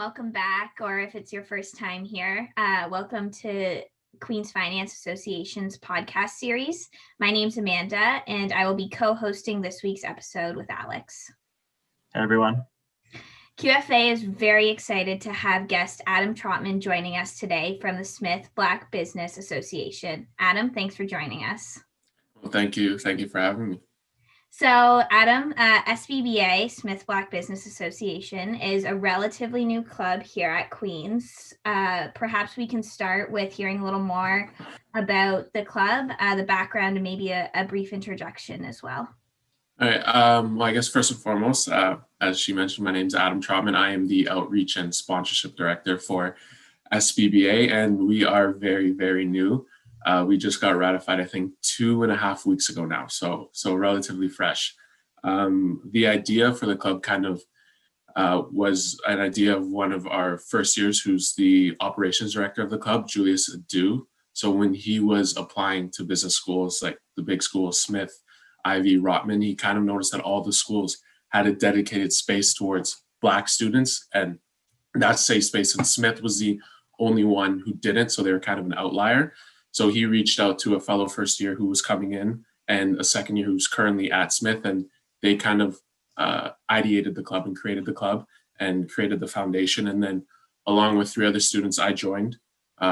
welcome back, or if it's your first time here, welcome to Queens Finance Association's podcast series. My name's Amanda, and I will be co-hosting this week's episode with Alex. Hey, everyone. QFA is very excited to have guest Adam Trotman joining us today from the Smith Black Business Association. Adam, thanks for joining us. Well, thank you. Thank you for having me. So Adam, SBBA, Smith Black Business Association, is a relatively new club here at Queens. Perhaps we can start with hearing a little more about the club, the background, and maybe a brief introduction as well. All right. Well, I guess first and foremost, as she mentioned, my name is Adam Trotman. I am the Outreach and Sponsorship Director for SBBA, and we are very, very new. We just got ratified, I think, 2.5 weeks ago now, so relatively fresh. The idea for the club kind of was an idea of one of our first years, who's the operations director of the club, Julius Adu. So when he was applying to business schools, like the big schools, Smith, Ivy, Rotman, he kind of noticed that all the schools had a dedicated space towards Black students, and that safe space in Smith was the only one who didn't, so they were kind of an outlier. So he reached out to a fellow first year who was coming in and a second year who's currently at Smith, and they kind of ideated the club and created the club and created the foundation. And then along with 3 other students, I joined.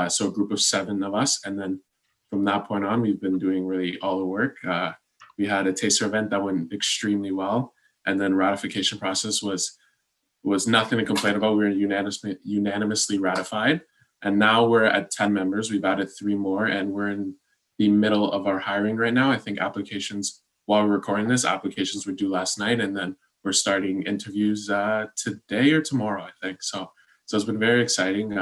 So a group of 7 of us. And then from that point on, we've been doing really all the work. We had a taster event that went extremely well. And then ratification process was nothing to complain about. We were unanimously ratified. And now we're at 10 members. We've added 3 more, and we're in the middle of our hiring right now. I think applications, while we're recording this, applications were due last night, and then we're starting interviews today or tomorrow, I think. So it's been very exciting.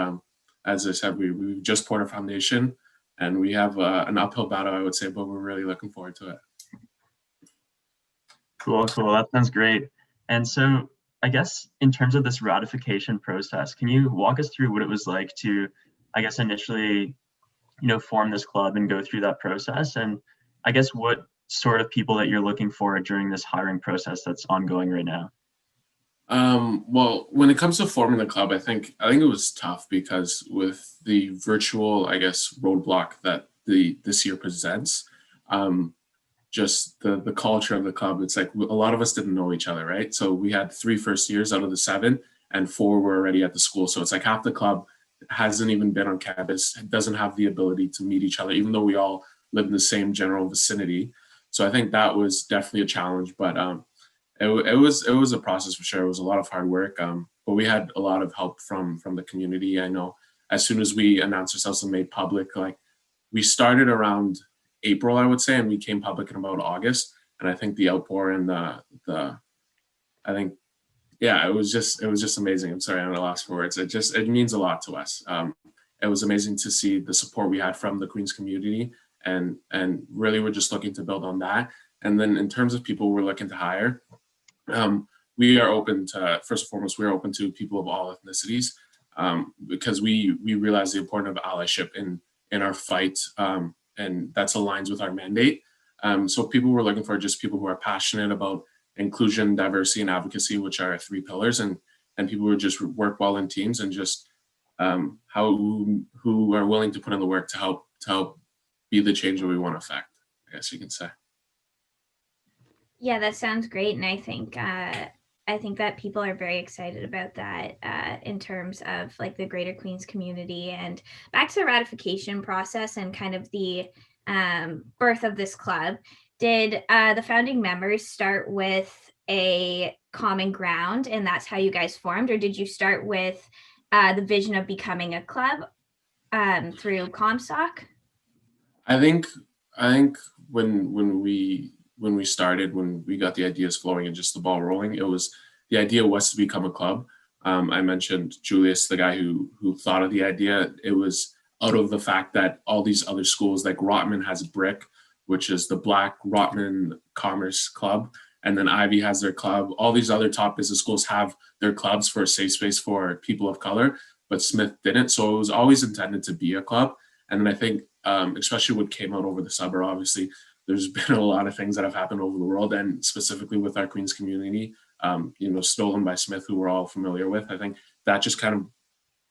As I said, we just poured our foundation, and we have an uphill battle, I would say, but we're really looking forward to it. Cool. That sounds great. And so, I guess in terms of this ratification process, can you walk us through what it was like to, I guess, initially, form this club and go through that process? And I guess what sort of people that you're looking for during this hiring process that's ongoing right now? Well, when it comes to forming the club, I think it was tough because with the virtual, I guess, roadblock that this year presents, just the culture of the club, it's like a lot of us didn't know each other, right? So we had 3 first years out of the 7, and 4 were already at the school. So it's like half the club hasn't even been on campus, doesn't have the ability to meet each other, even though we all live in the same general vicinity. So I think that was definitely a challenge, but it was a process for sure. It was a lot of hard work, but we had a lot of help from the community. I know as soon as we announced ourselves and made public, like we started around April, I would say, and we came public in about August. And I think the outpour and it was just amazing. I'm sorry, I'm at a loss for words. It means a lot to us. It was amazing to see the support we had from the Queens community, and really we're just looking to build on that. And then in terms of people we're looking to hire, we are open to, first and foremost, we're open to people of all ethnicities, because we realize the importance of allyship in our fight. And that's aligns with our mandate. So people we're looking for are just people who are passionate about inclusion, diversity, and advocacy, which are 3 pillars, and people who just work well in teams, and just who are willing to put in the work to help be the change that we want to affect, I guess you can say. Yeah, that sounds great, and I think that people are very excited about that in terms of like the greater Queens community. And back to the ratification process and kind of the birth of this club, did the founding members start with a common ground and that's how you guys formed, or did you start with the vision of becoming a club through Comstock? I think when we started, when we got the ideas flowing and just the ball rolling, the idea was to become a club. I mentioned Julius, the guy who thought of the idea. It was out of the fact that all these other schools, like Rotman has BRIC, which is the Black Rotman Commerce Club, and then Ivy has their club. All these other top business schools have their clubs for a safe space for people of color, but Smith didn't. So it was always intended to be a club. And then I think, especially what came out over the summer, obviously, there's been a lot of things that have happened over the world, and specifically with our Queens community, stolen by Smith, who we're all familiar with. I think that just kind of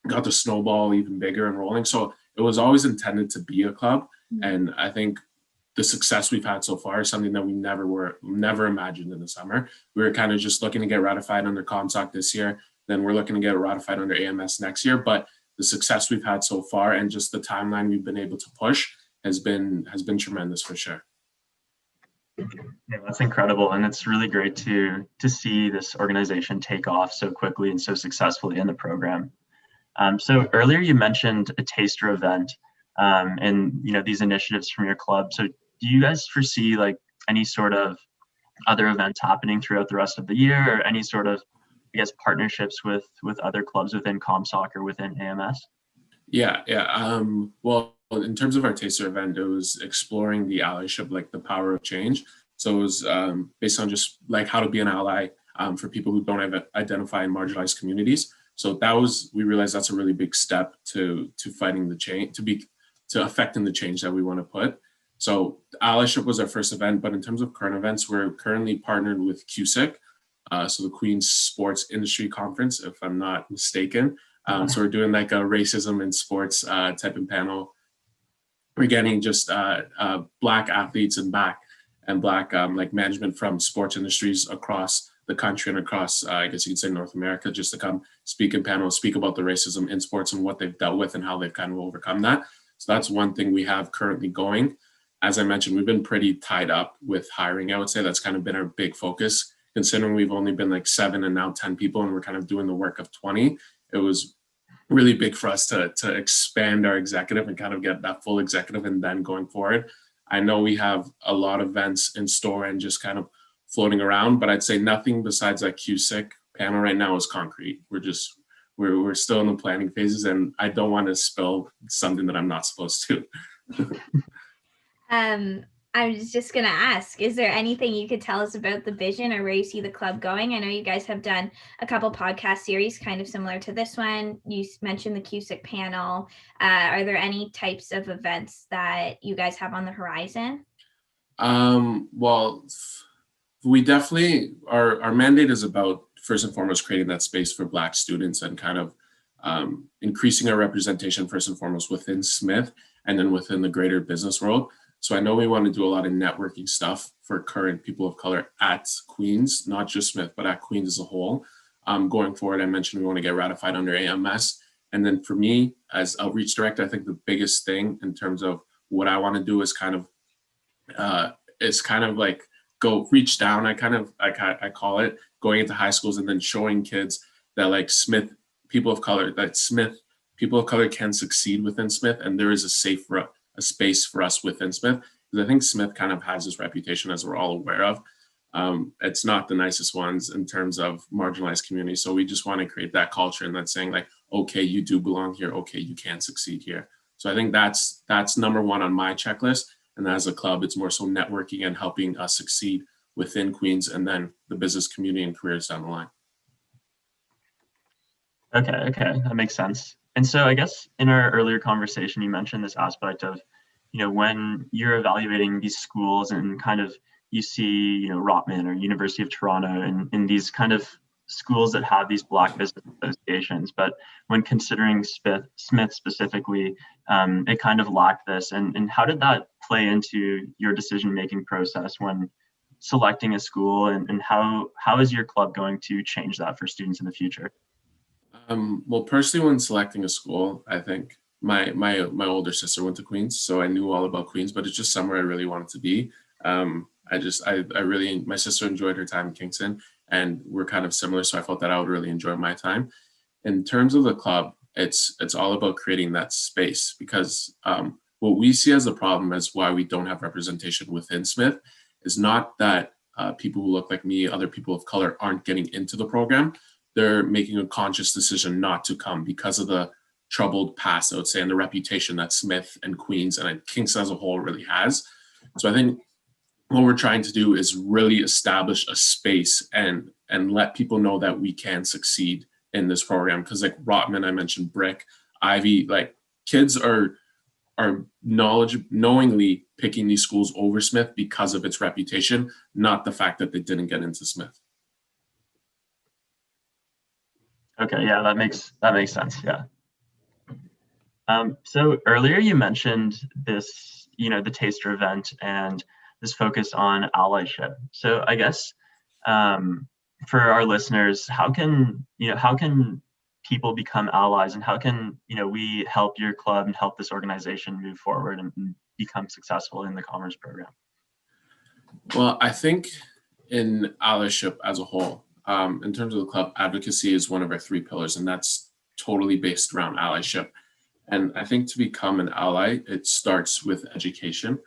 got the snowball even bigger and rolling. So it was always intended to be a club. And I think the success we've had so far is something that we never imagined in the summer. We were kind of just looking to get ratified under ComSoc this year. Then we're looking to get ratified under AMS next year. But the success we've had so far and just the timeline we've been able to push has been tremendous for sure. Yeah, that's incredible, and it's really great to see this organization take off so quickly and so successfully in the program. So earlier you mentioned a taster event, and these initiatives from your club. So do you guys foresee like any sort of other events happening throughout the rest of the year, or any sort of, I guess, partnerships with other clubs within ComSoc or within AMS? Yeah. Well, in terms of our taster event, it was exploring the allyship, like the power of change. So it was based on just like how to be an ally for people who don't identify in marginalized communities. So we realized that's a really big step to fighting the change, to affecting the change that we want to put. So allyship was our first event, but in terms of current events, we're currently partnered with QSIC, so the Queen's Sports Industry Conference, if I'm not mistaken. So we're doing like a racism in sports type of panel. We're getting just Black athletes and Black like management from sports industries across the country and across, I guess you could say, North America, just to come speak in panels, speak about the racism in sports and what they've dealt with and how they've kind of overcome that. So that's one thing we have currently going. As I mentioned, we've been pretty tied up with hiring. I would say that's kind of been our big focus, considering we've only been like 7 and now 10 people, and we're kind of doing the work of 20. It was really big for us to expand our executive and kind of get that full executive and then going forward. I know we have a lot of events in store and just kind of floating around, but I'd say nothing besides that QSIC panel right now is concrete. We're still in the planning phases, and I don't want to spill something that I'm not supposed to. I was just going to ask, is there anything you could tell us about the vision or where you see the club going? I know you guys have done a couple podcast series kind of similar to this one. You mentioned the QSIC panel. Are there any types of events that you guys have on the horizon? Well, we definitely, our mandate is about, first and foremost, creating that space for Black students and kind of increasing our representation, first and foremost, within Smith and then within the greater business world. So I know we want to do a lot of networking stuff for current people of color at Queens, not just Smith, but at Queens as a whole. Going forward, I mentioned we want to get ratified under AMS. And then for me, as outreach director, I think the biggest thing in terms of what I want to do is kind of like go reach down. I call it going into high schools and then showing kids that like people of color can succeed within Smith, and there is a space for us within Smith. Because I think Smith kind of has this reputation, as we're all aware of. It's not the nicest ones in terms of marginalized communities. So we just want to create that culture and that's saying like, okay, you do belong here. Okay, you can succeed here. So I think that's number one on my checklist. And as a club, it's more so networking and helping us succeed within Queens and then the business community and careers down the line. Okay, that makes sense. And so I guess in our earlier conversation, you mentioned this aspect of, when you're evaluating these schools and kind of you see, Rotman or University of Toronto and in these kind of schools that have these Black business associations, but when considering Smith specifically, it kind of lacked this. And how did that play into your decision-making process when selecting a school, and how is your club going to change that for students in the future? Well, personally, when selecting a school, I think my older sister went to Queens, so I knew all about Queens, but it's just somewhere I really wanted to be. My sister enjoyed her time in Kingston, and we're kind of similar, so I felt that I would really enjoy my time. In terms of the club, it's all about creating that space, because what we see as a problem as why we don't have representation within Smith is not that people who look like me, other people of color, aren't getting into the program. They're making a conscious decision not to come because of the troubled past, I would say, and the reputation that Smith and Queens and Kingston as a whole really has. So I think what we're trying to do is really establish a space and let people know that we can succeed in this program. Because like Rotman, I mentioned Brick, Ivy, like kids are knowingly picking these schools over Smith because of its reputation, not the fact that they didn't get into Smith. Okay, yeah, that makes sense. Yeah. So earlier you mentioned this, the taster event and this focus on allyship. So I guess for our listeners, how can people become allies, and how can, we help your club and help this organization move forward and become successful in the commerce program? Well, I think in allyship as a whole, in terms of the club, advocacy is one of our three pillars, and that's totally based around allyship. And I think to become an ally, it starts with education.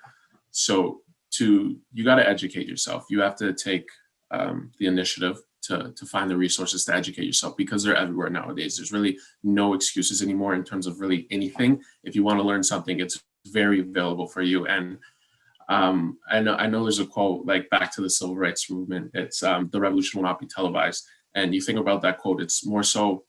So you got to educate yourself. You have to take the initiative to find the resources to educate yourself, because they're everywhere nowadays. There's really no excuses anymore in terms of really anything. If you want to learn something, it's very available for you. And I know there's a quote like back to the civil rights movement. It's the revolution will not be televised. And you think about that quote, it's more so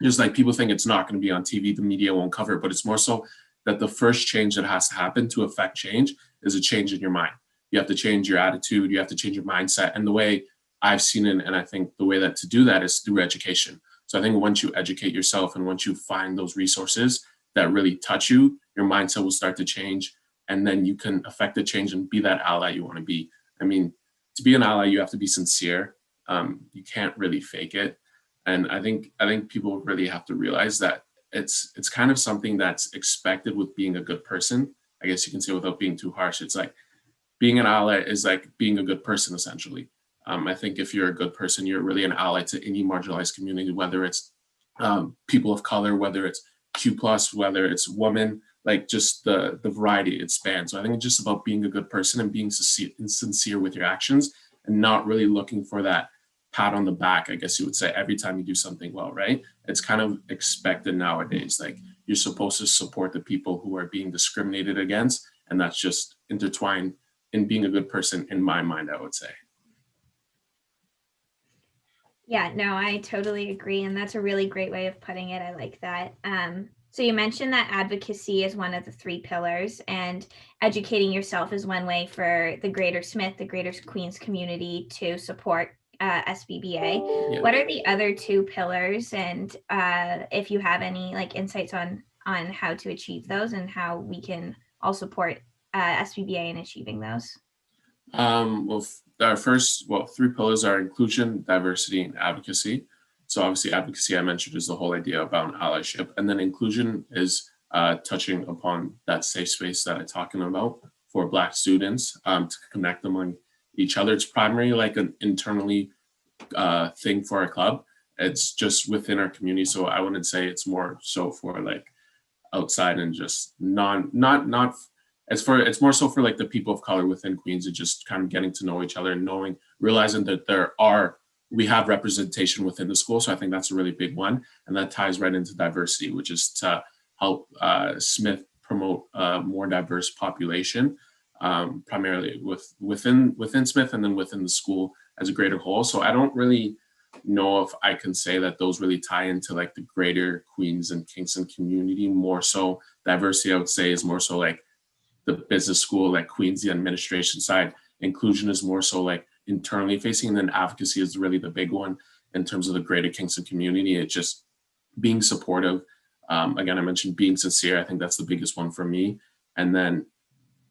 just like people think it's not going to be on TV, the media won't cover it, but it's more so that the first change that has to happen to affect change is a change in your mind. You have to change your attitude, you have to change your mindset. And the way I've seen it, and I think the way that to do that is through education. So I think once you educate yourself and once you find those resources that really touch you, your mindset will start to change, and then you can affect the change and be that ally you want to be. I mean, to be an ally, you have to be sincere. You can't really fake it. And I think people really have to realize that it's kind of something that's expected with being a good person. I guess you can say, without being too harsh. It's like being an ally is like being a good person, essentially. I think if you're a good person, you're really an ally to any marginalized community, whether it's people of color, whether it's Q plus, whether it's women, like just the variety it spans. So I think it's just about being a good person and being sincere with your actions, and not really looking for that pat on the back, I guess you would say, every time you do something well, right? It's kind of expected nowadays. Like, you're supposed to support the people who are being discriminated against, and that's just intertwined in being a good person, in my mind, I would say. Yeah, no, I totally agree. And that's a really great way of putting it. I like that. So you mentioned that advocacy is one of the three pillars, and educating yourself is one way for the Greater Smith, the Greater Queens community to support SBBA. Yeah. What are the other two pillars, and if you have any like insights on how to achieve those and how we can all support SBBA in achieving those? Well, our first, three pillars are inclusion, diversity, and advocacy. So obviously, advocacy, I mentioned, is the whole idea about allyship, and then inclusion is touching upon that safe space that I'm talking about for Black students, to connect among each other. It's primarily like an internally thing for our club. It's just within our community, so I wouldn't say it's more so for like outside and just not it's more so for like the people of color within Queens, and just kind of getting to know each other and realizing that we have representation within the school. So I think that's a really big one, and that ties right into diversity, which is to help Smith promote a more diverse population, primarily within Smith, and then within the school as a greater whole. So I don't really know if I can say that those really tie into like the greater Queens and Kingston community. More so diversity, I would say, is more so like the business school, like Queens, the administration side. Inclusion is more so like internally facing, and then advocacy is really the big one in terms of the greater Kingston community. It's just being supportive. Again, I mentioned being sincere. I think that's the biggest one for me. And then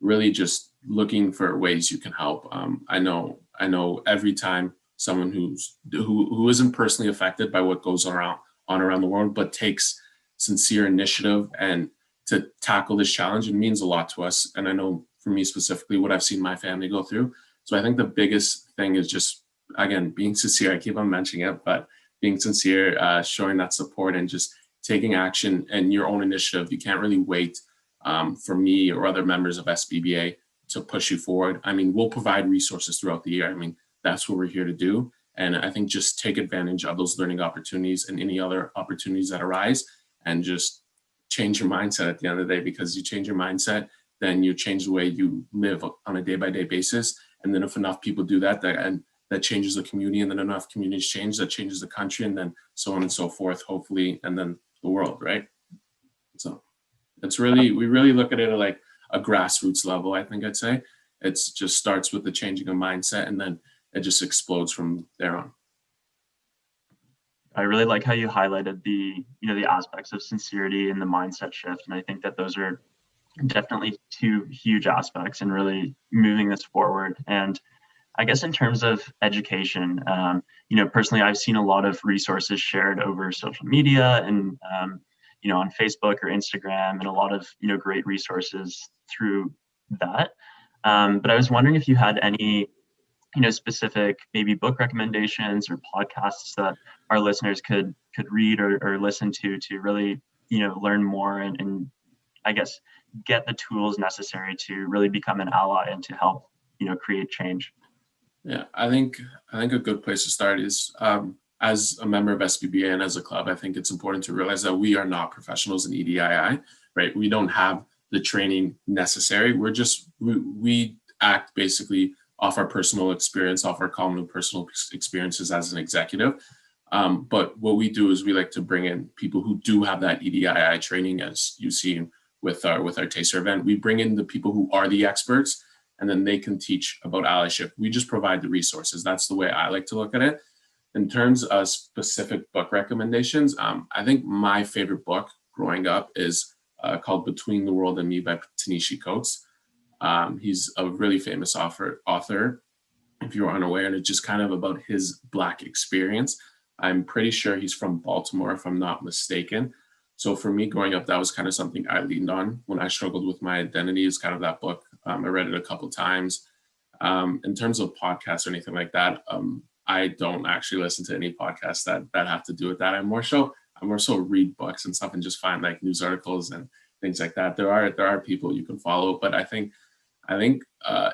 really just looking for ways you can help. I know every time someone who isn't personally affected by what goes around the world, but takes sincere initiative and to tackle this challenge, it means a lot to us. And I know for me specifically, what I've seen my family go through. So I think the biggest thing is just, again, being sincere. I keep on mentioning it, but being sincere, showing that support, and just taking action and your own initiative. You can't really wait for me or other members of SBBA to push you forward. I mean, we'll provide resources throughout the year. I mean, that's what we're here to do. And I think just take advantage of those learning opportunities and any other opportunities that arise, and just change your mindset at the end of the day, because you change your mindset, then you change the way you live on a day-by-day basis. And then if enough people do that, that changes the community, and then enough communities change, that changes the country, and then so on and so forth, hopefully, and then the world, right? So we really look at it at like a grassroots level, I think I'd say. It's just starts with the changing of mindset, and then it just explodes from there on. I really like how you highlighted the aspects of sincerity and the mindset shift. And I think that those are definitely two huge aspects in really moving this forward. And I guess in terms of education, personally, I've seen a lot of resources shared over social media and, on Facebook or Instagram, and a lot of, great resources through that. But I was wondering if you had any, specific maybe book recommendations or podcasts that our listeners could read or listen to really, learn more and I guess get the tools necessary to really become an ally and to help, create change. Yeah, I think a good place to start is as a member of SBBA and as a club, I think it's important to realize that we are not professionals in EDII, right? We don't have the training necessary. We act basically off our personal experience, off our common personal experiences as an executive. But what we do is we like to bring in people who do have that EDII training, as you see with our taster event. We bring in the people who are the experts, and then they can teach about allyship. We just provide the resources. That's the way I like to look at it. In terms of specific book recommendations, I think my favorite book growing up is called Between the World and Me by Ta-Nehisi Coates. He's a really famous author, if you're unaware, and it's just kind of about his Black experience. I'm pretty sure he's from Baltimore, if I'm not mistaken. So for me growing up, that was kind of something I leaned on when I struggled with my identity, is kind of that book. I read it a couple times. In terms of podcasts or anything like that, I don't actually listen to any podcasts that have to do with that. I more so read books and stuff and just find like news articles and things like that. There are people you can follow, but I think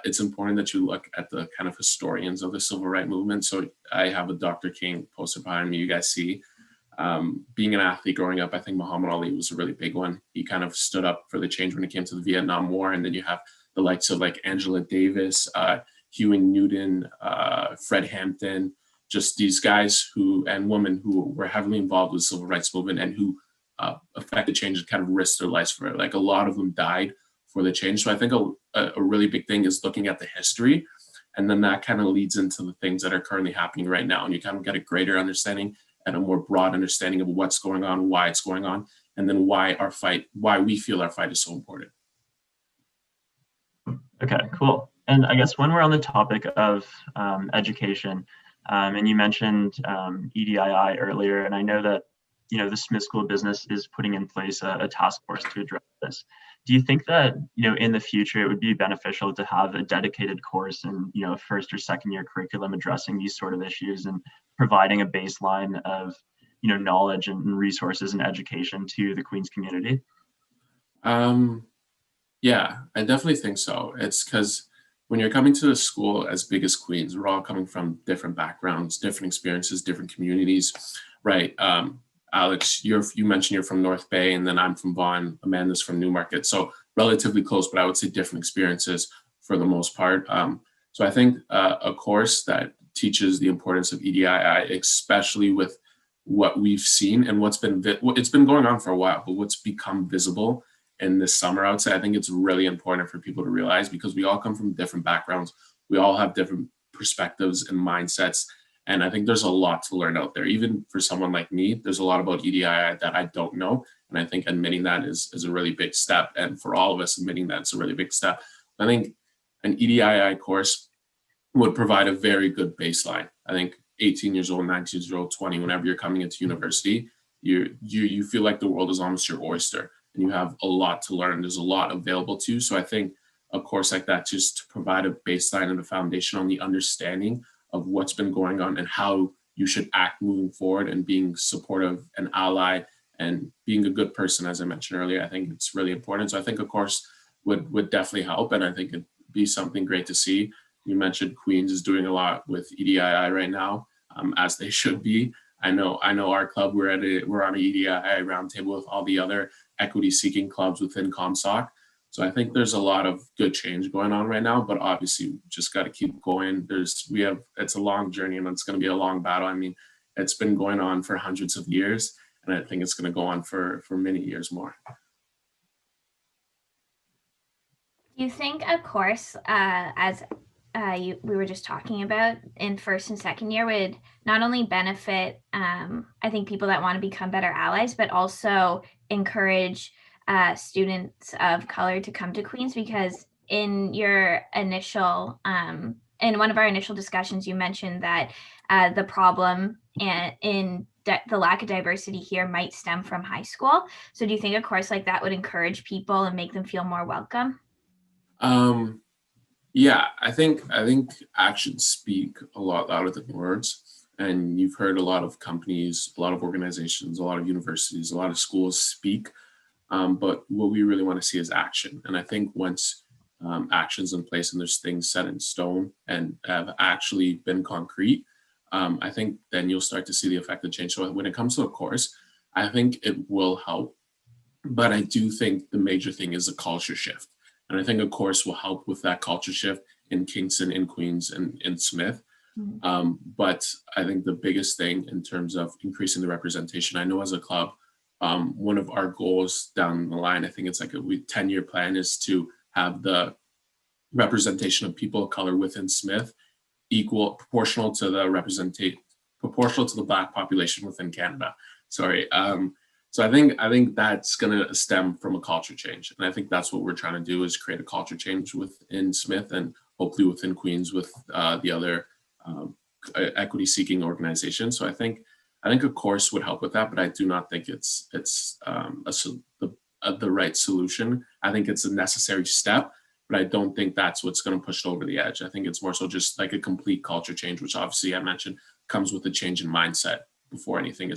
it's important that you look at the kind of historians of the civil rights movement. So I have a Dr. King poster behind me. You guys see. Being an athlete growing up, I think Muhammad Ali was a really big one. He kind of stood up for the change when it came to the Vietnam War. And then you have the likes of like Angela Davis, Huey Newton, Fred Hampton, just these guys and women who were heavily involved with the civil rights movement and who affected change and kind of risked their lives for it. Like a lot of them died for the change. So I think a really big thing is looking at the history. And then that kind of leads into the things that are currently happening right now. And you kind of get a greater understanding and a more broad understanding of what's going on, why it's going on, and then why we feel our fight is so important. Okay, cool. And I guess when we're on the topic of education, and you mentioned EDII earlier, and I know that the Smith School of Business is putting in place a task force to address this. Do you think that in the future it would be beneficial to have a dedicated course in first or second year curriculum addressing these sort of issues and providing a baseline of knowledge and resources and education to the Queens community? Yeah, I definitely think so. It's because when you're coming to a school as big as Queens, we're all coming from different backgrounds, different experiences, different communities, right? Alex, you mentioned you're from North Bay, and then I'm from Vaughan. Amanda's from Newmarket, so relatively close, but I would say different experiences for the most part. So I think a course that teaches the importance of EDII, especially with what we've seen and it's been going on for a while, but what's become visible in this summer, I would say, I think it's really important for people to realize, because we all come from different backgrounds. We all have different perspectives and mindsets. And I think there's a lot to learn out there. Even for someone like me, there's a lot about EDII that I don't know. And I think admitting that is a really big step. And for all of us, admitting that it's a really big step. I think an EDII course would provide a very good baseline. I think 18 years old, 19 years old, 20, whenever you're coming into university, you feel like the world is almost your oyster. And you have a lot to learn. There's a lot available to you. So I think a course like that, just to provide a baseline and a foundation on the understanding of what's been going on and how you should act moving forward, and being supportive and ally and being a good person, as I mentioned earlier, I think it's really important. So I think a course would definitely help. And I think it'd be something great to see. You mentioned Queens is doing a lot with EDII right now, as they should be. I know our club, we're on an EDII roundtable with all the other equity-seeking clubs within ComSoc. So I think there's a lot of good change going on right now, but obviously we just got to keep going. It's a long journey, and it's going to be a long battle. I mean, it's been going on for hundreds of years, and I think it's going to go on for many years more. Do you think a course as we were just talking about in first and second year would not only benefit, I think, people that want to become better allies, but also encourage students of color to come to Queens, because in your initial, in one of our initial discussions, you mentioned that the problem in the lack of diversity here might stem from high school. So do you think a course like that would encourage people and make them feel more welcome? Yeah, I think actions speak a lot louder than words. And you've heard a lot of companies, a lot of organizations, a lot of universities, a lot of schools speak. But what we really want to see is action. And I think once action's in place and there's things set in stone and have actually been concrete, I think then you'll start to see the effect of change. So when it comes to a course, I think it will help. But I do think the major thing is a culture shift. And I think a course will help with that culture shift in Kingston, in Queens, and in Smith. But I think the biggest thing in terms of increasing the representation, I know as a club, one of our goals down the line, I think it's like a 10-year plan, is to have the representation of people of color within Smith equal, proportional to the Black population within Canada. Sorry. So I think that's going to stem from a culture change, and I think that's what we're trying to do, is create a culture change within Smith and hopefully within Queens with the other equity-seeking organizations. So I think a course would help with that, but I do not think it's the right solution. I think it's a necessary step, but I don't think that's what's going to push it over the edge. I think it's more so just like a complete culture change, which obviously I mentioned comes with a change in mindset before anything.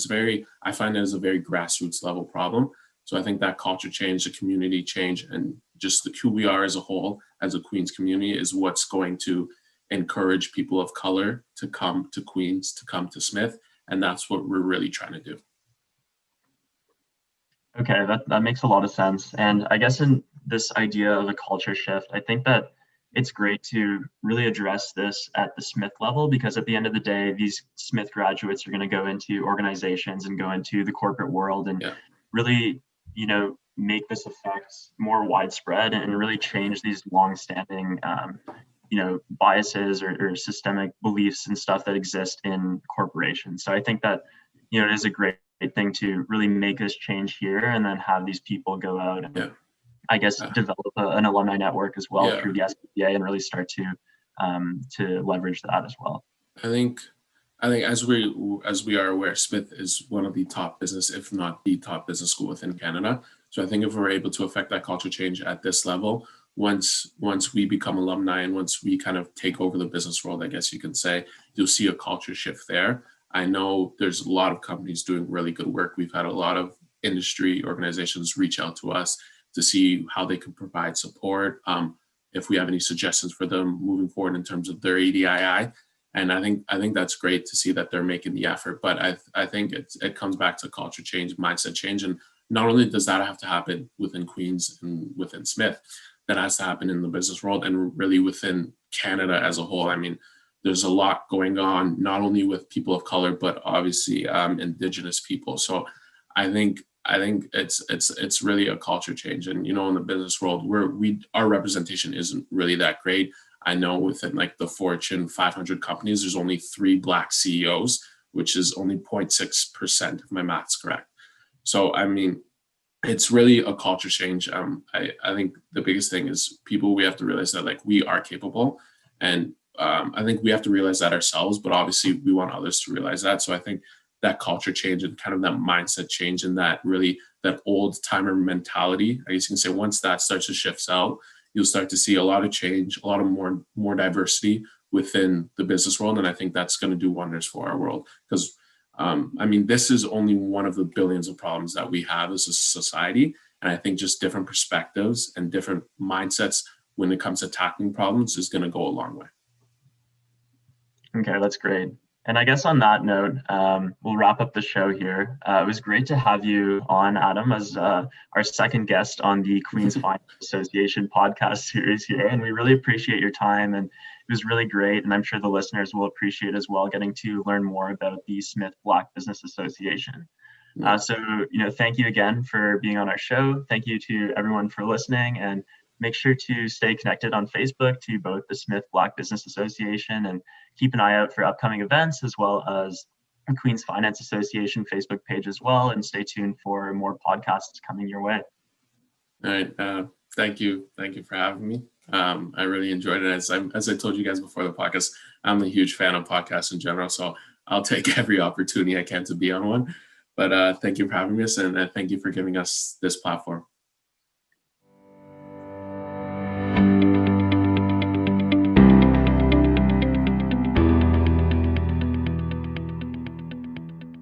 I find it as a very grassroots level problem. So I think that culture change, the community change, and just who we are as a whole, as a Queens community, is what's going to encourage people of color to come to Queens, to come to Smith. And that's what we're really trying to do. Okay, that makes a lot of sense. And I guess in this idea of a culture shift, I think that it's great to really address this at the Smith level, because at the end of the day, these Smith graduates are going to go into organizations and go into the corporate world and really, make this effect more widespread and really change these long-standing, biases or systemic beliefs and stuff that exist in corporations. So I think that, it is a great thing to really make this change here and then have these people go out and I guess develop an alumni network as well through the SBBA and really start to leverage that as well. I think as we are aware, Smith is one of the top business, if not the top business school within Canada. So I think if we're able to affect that culture change at this level, once we become alumni and once we kind of take over the business world, I guess you can say, you'll see a culture shift there. I know there's a lot of companies doing really good work. We've had a lot of industry organizations reach out to us to see how they can provide support, if we have any suggestions for them moving forward in terms of their ADII. And I think that's great to see that they're making the effort. But I think it comes back to culture change, mindset change. And not only does that have to happen within Queens and within Smith, that has to happen in the business world and really within Canada as a whole. I mean, there's a lot going on, not only with people of color, but obviously Indigenous people. So I think it's really a culture change. And, in the business world, our representation isn't really that great. I know within like the Fortune 500 companies, there's only 3 Black CEOs, which is only 0.6%, if my math's correct. So, I mean, it's really a culture change. I think the biggest thing is we have to realize that like we are capable, and I think we have to realize that ourselves, but obviously we want others to realize that. So I think that culture change and kind of that mindset change and that old timer mentality, I guess you can say, once that starts to shift out, you'll start to see a lot of change, a lot of more diversity within the business world. And I think that's going to do wonders for our world, because this is only one of the billions of problems that we have as a society. And I think just different perspectives and different mindsets when it comes to tackling problems is going to go a long way. Okay, that's great. And I guess on that note, we'll wrap up the show here. It was great to have you on, Adam, as our second guest on the Queens Finance Association podcast series here. And we really appreciate your time. And it was really great. And I'm sure the listeners will appreciate as well getting to learn more about the Smith Black Business Association. So, thank you again for being on our show. Thank you to everyone for listening. And make sure to stay connected on Facebook to both the Smith Black Business Association and keep an eye out for upcoming events, as well as the Queens Finance Association Facebook page as well. And stay tuned for more podcasts coming your way. All right. Thank you. Thank you for having me. I really enjoyed it. As I told you guys before the podcast, I'm a huge fan of podcasts in general, so I'll take every opportunity I can to be on one. But thank you for having us, and thank you for giving us this platform.